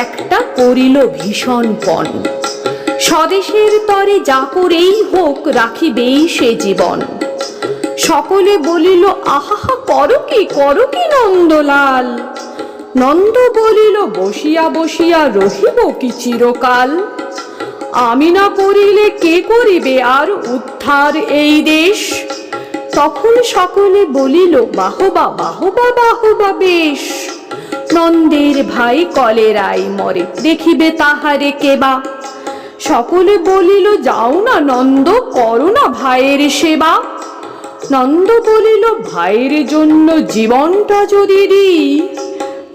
একটা করিল ভীষণ পণ, স্বদেশের তরে যা করেই হোক রাখিবেই সে জীবন। সকলে বলিল আহা করো কি নন্দলাল। নন্দ বলিল বসিয়া বসিয়া রহিব কি চিরকাল। আমি না করিলে কে করিবে আর উদ্ধার এই দেশ। তখন সকলে বলিল বাহবা বাহবা বাহবা বেশ। নন্দের ভাই কলেরায় মরে দেখিবে তাহারে কেবা। সকলে বলিল যাও না নন্দ করো না ভাইয়ের সেবা। নন্দ বলিল ভাইয়ের জন্য জীবনটা যদি দিই,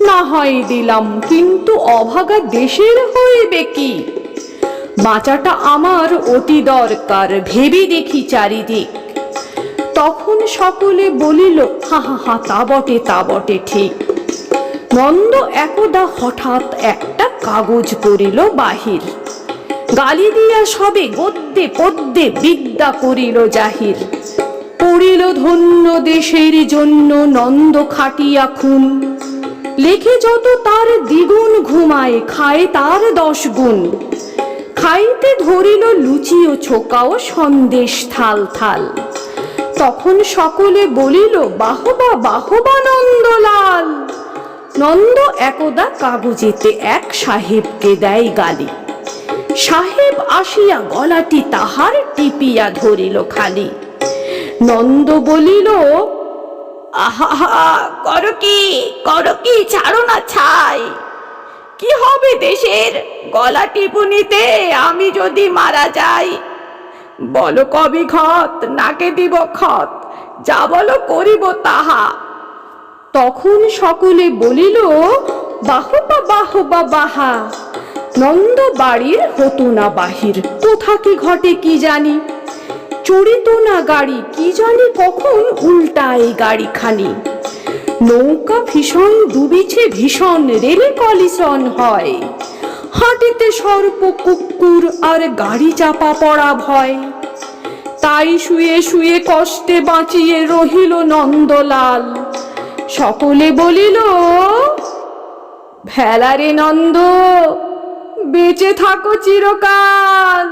না হয় দিলাম কিন্তু অভাগা দেশের হইবে কি। বাঁচাটা আমার অতি দরকার ভেবে দেখি চারিদিক। তখন সকলে বলিল হা হা হা তা বটে ঠিক। নন্দ একদা হঠাৎ একটা কাগজ করিল বাহির, গালি দিয়া সবে গদ্যে পদ্যে বিদ্যা করিল জাহির। পড়িল ধন্য দেশের জন্য নন্দ খাটিয়া খুন, লেখে যত তার দ্বিগুণ ঘুমায় খায় তার 10 গুণ। খাইতে ধরিল লুচি ও ছোকা ও সন্দেশ থাল থাল। তখন সকলে বলিল বাহবা বাহবা নন্দলাল। নন্দ একদা কাগজেতে এক সাহেবকে দেয় গালি, সাহেব আসিয়া গলাটি তাহার টিপিয়া ধরিল খালি। নন্দ বলিল আহা করো কি ছাড়ো না ছাই। কি হবে দেশের গলা টিপুনিতে আমি যদি মারা যাই। বলো কবি ঘত নাকে দিব খত, যা বলো করিব তাহা। তখন সকলে বলিল বাহবা বাহবা বাহা। নন্দ বাড়ির হতো না বাহির, কোথা কি ঘটে কি জানি। চড়িত না গাড়ি কি জানি কখন উল্টায় গাড়িখানি। নৌকা ভীষণ ডুবিছে ভীষণ রেলে কলিশন হয়। হাঁটিতে সর্প কুকুর আর গাড়ি চাপা পড়া ভয়। তাই শুয়ে শুয়ে কষ্টে বাঁচিয়ে রহিল নন্দলাল। সকলে বলিল ভেলা রে নন্দ বেঁচে থাকো চিরকাল।